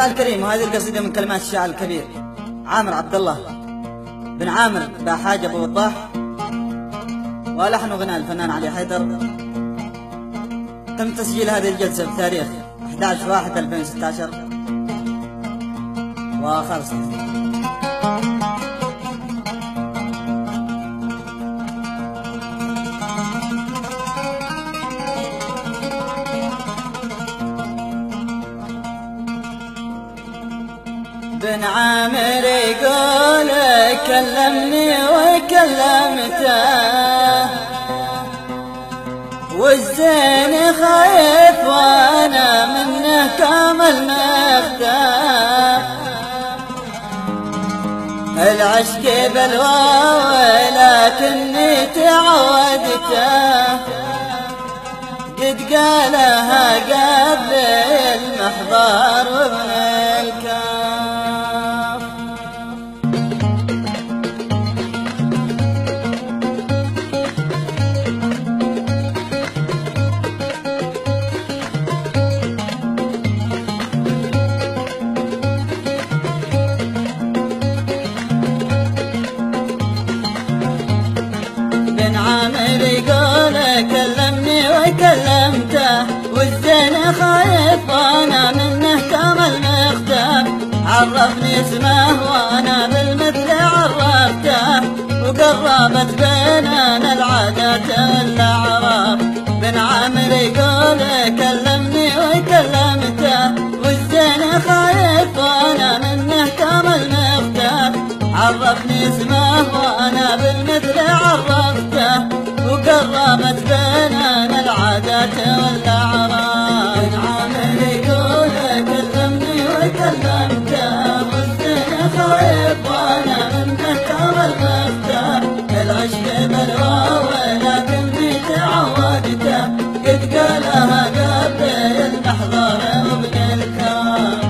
الله الكريم، وهذه القصيدة من كلمات الشاعر الكبير عامر عبد الله بن عامر باحاج أبو وضاح، ولحن وغناء الفنان علي حيدر. تم تسجيل هذه الجلسة بتاريخ 11/1/2016 وخلصت. بن عامر يقول كلمني وكلمته، والزين خايف وانا منه كامل مختار. العشق بلوى ولكني تعودته، قد قالها قبل المحضار وابن الكاف. بن عامر يقول كلمني وكلمته، والزين خايف وانا منه كامل مختار. عرفني اسمه وانا بالمثل عرفته، وقربت بيننا العادات والاعراف. بن عامر يقول كلمني وكلمته، والزين خايف وانا منه كامل مختار. عرفني اسمه وانا بالمثل عرفته، وقربت بيننا العادات والاعراف. بن عامر يقول كلمني وكلمته، والزين خايف وانا منه كامل مختار. العشق بلوى ولكني تعودته، قد قالها قبل المحضر وابن الكاف.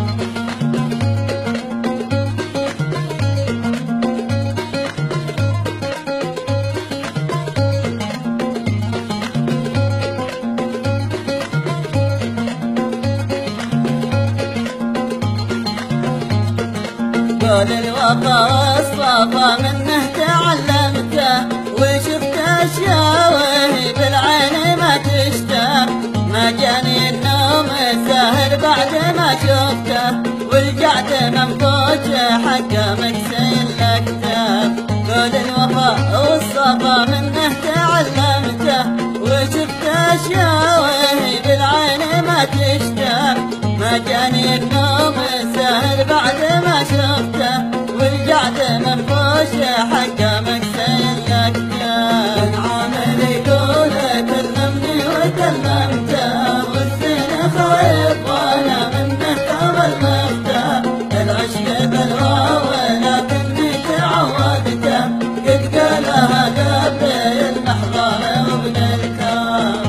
قول الوفا والصفا منه تعلمته، وشفت اشياء وهي بالعين ما تشتاق. ما جاني النوم سهل بعد ما شفته، والقعد منفوج حقه مكسين الاكتاف. قول الوفا والصفا منه تعلمته، وشفت اشياء وهي بالعين ما تشتاق. ما جاني النوم سهل بعد ما شفته، والقعد منفوش حقه مكسين الاكتاف. بن عامر يقول كلمني وكلمته، والزين خايف وانا منه كامل مختار. العشق بلوى ولكني تعودته، قد قالها قبل المحضر وابن الكاف.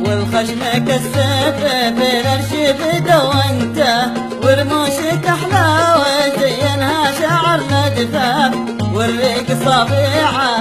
والخشمك السيف في الارشيف دونته، ورموشك احلى وزينها شعر ندفاف. والريق صفيعه